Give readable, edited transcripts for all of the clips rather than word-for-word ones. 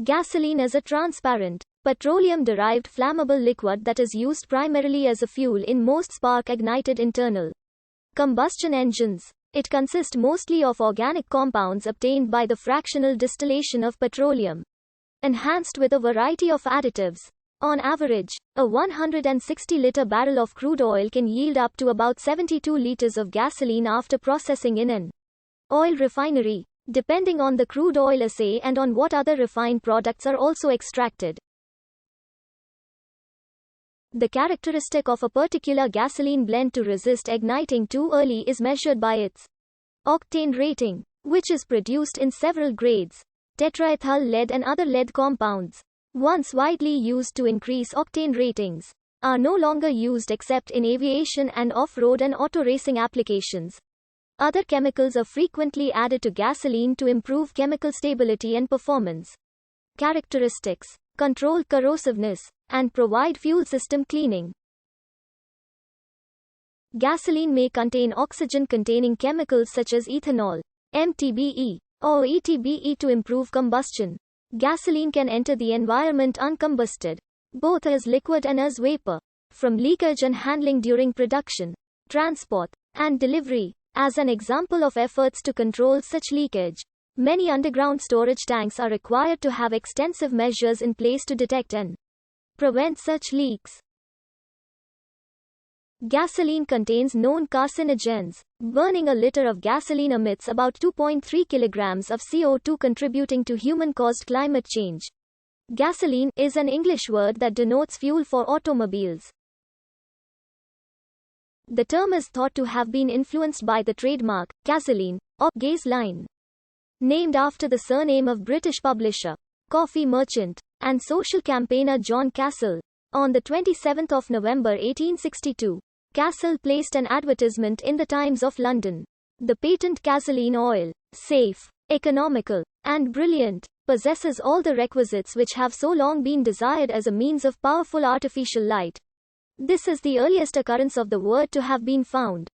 Gasoline is a transparent, petroleum-derived flammable liquid that is used primarily as a fuel in most spark-ignited internal combustion engines. It consists mostly of organic compounds obtained by the fractional distillation of petroleum, enhanced with a variety of additives. On average, a 160-liter barrel of crude oil can yield up to about 72 liters of gasoline after processing in an oil refinery, depending on the crude oil assay and on what other refined products are also extracted. The characteristic of a particular gasoline blend to resist igniting too early is measured by its octane rating, which is produced in several grades. Tetraethyl lead and other lead compounds, once widely used to increase octane ratings, are no longer used except in aviation and off-road and auto racing applications. Other chemicals are frequently added to gasoline to improve chemical stability and performance characteristics, control corrosiveness, and provide fuel system cleaning. Gasoline may contain oxygen-containing chemicals such as ethanol, MTBE, or ETBE to improve combustion. Gasoline can enter the environment uncombusted, both as liquid and as vapor, from leakage and handling during production, transport, and delivery. As an example of efforts to control such leakage, many underground storage tanks are required to have extensive measures in place to detect and prevent such leaks. Gasoline contains known carcinogens. Burning a liter of gasoline emits about 2.3 kilograms of CO2, contributing to human-caused climate change. Gasoline is an English word that denotes fuel for automobiles. The term is thought to have been influenced by the trademark, gasoline, or gasoline, named after the surname of British publisher, coffee merchant, and social campaigner John Cassell. On the 27th of November 1862, Cassell placed an advertisement in the Times of London. The patent gasoline oil, safe, economical, and brilliant, possesses all the requisites which have so long been desired as a means of powerful artificial light. This is the earliest occurrence of the word to have been found.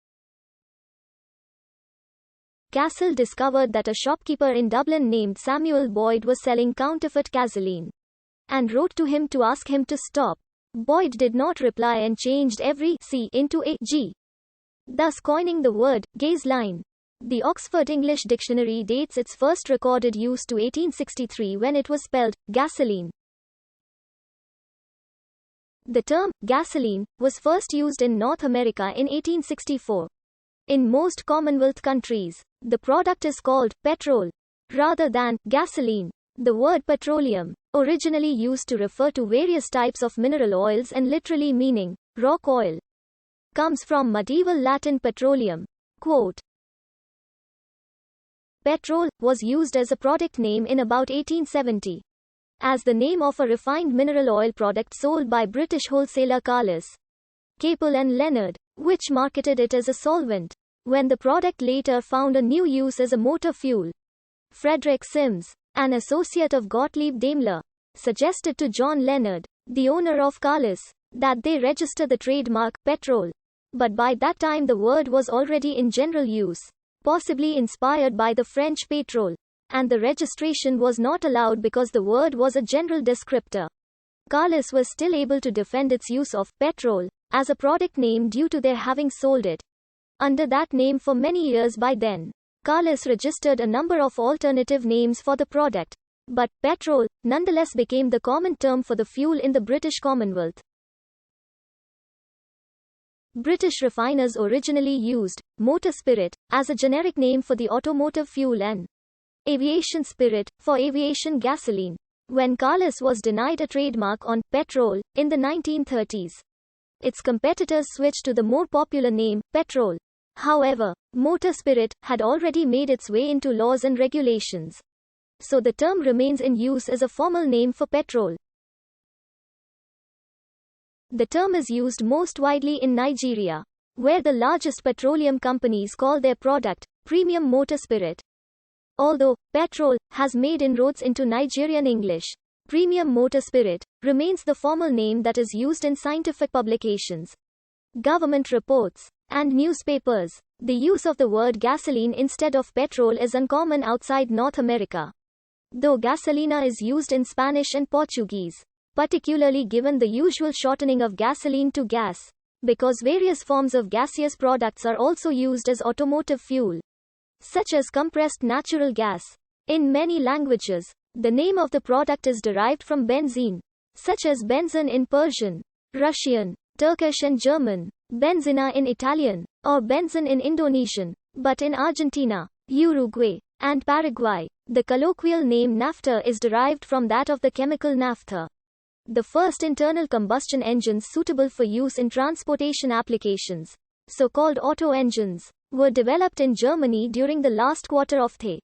Cassell discovered that a shopkeeper in Dublin named Samuel Boyd was selling counterfeit gasoline, and wrote to him to ask him to stop. Boyd did not reply and changed every C into a G, thus coining the word gasoline. The Oxford English Dictionary dates its first recorded use to 1863, when it was spelled gasoline. The term gasoline was first used in North America in 1864. In most Commonwealth countries, the product is called petrol rather than gasoline. The word petroleum, originally used to refer to various types of mineral oils and literally meaning rock oil, comes from medieval Latin petroleum. Quote, petrol was used as a product name in about 1870 as the name of a refined mineral oil product sold by British wholesaler Carless, Capel and Leonard, which marketed it as a solvent. When the product later found a new use as a motor fuel, Frederick Sims, an associate of Gottlieb Daimler, suggested to John Leonard, the owner of Carless, that they register the trademark petrol. But by that time the word was already in general use, possibly inspired by the French pétrole, and the registration was not allowed because the word was a general descriptor. Carless was still able to defend its use of petrol as a product name due to their having sold it under that name for many years by then. Carless registered a number of alternative names for the product, but petrol nonetheless became the common term for the fuel in the British Commonwealth. British refiners originally used motor spirit as a generic name for the automotive fuel and aviation spirit for aviation gasoline. When Carless was denied a trademark on petrol in the 1930s, its competitors switched to the more popular name petrol. However, motor spirit had already made its way into laws and regulations, so the term remains in use as a formal name for petrol. The term is used most widely in Nigeria, where the largest petroleum companies call their product premium motor spirit. Although petrol has made inroads into Nigerian English, premium motor spirit remains the formal name that is used in scientific publications, government reports, and newspapers. The use of the word gasoline instead of petrol is uncommon outside North America. though gasolina is used in Spanish and Portuguese, particularly given the usual shortening of gasoline to gas, because various forms of gaseous products are also used as automotive fuel, such as compressed natural gas. In many languages, the name of the product is derived from benzene, such as benzene in Persian, Russian, Turkish and German, benzina in Italian, or benzene in Indonesian, but in Argentina, Uruguay, and Paraguay, the colloquial name naphtha is derived from that of the chemical naphtha. The first internal combustion engines suitable for use in transportation applications, so-called auto engines, were developed in Germany during the last quarter of the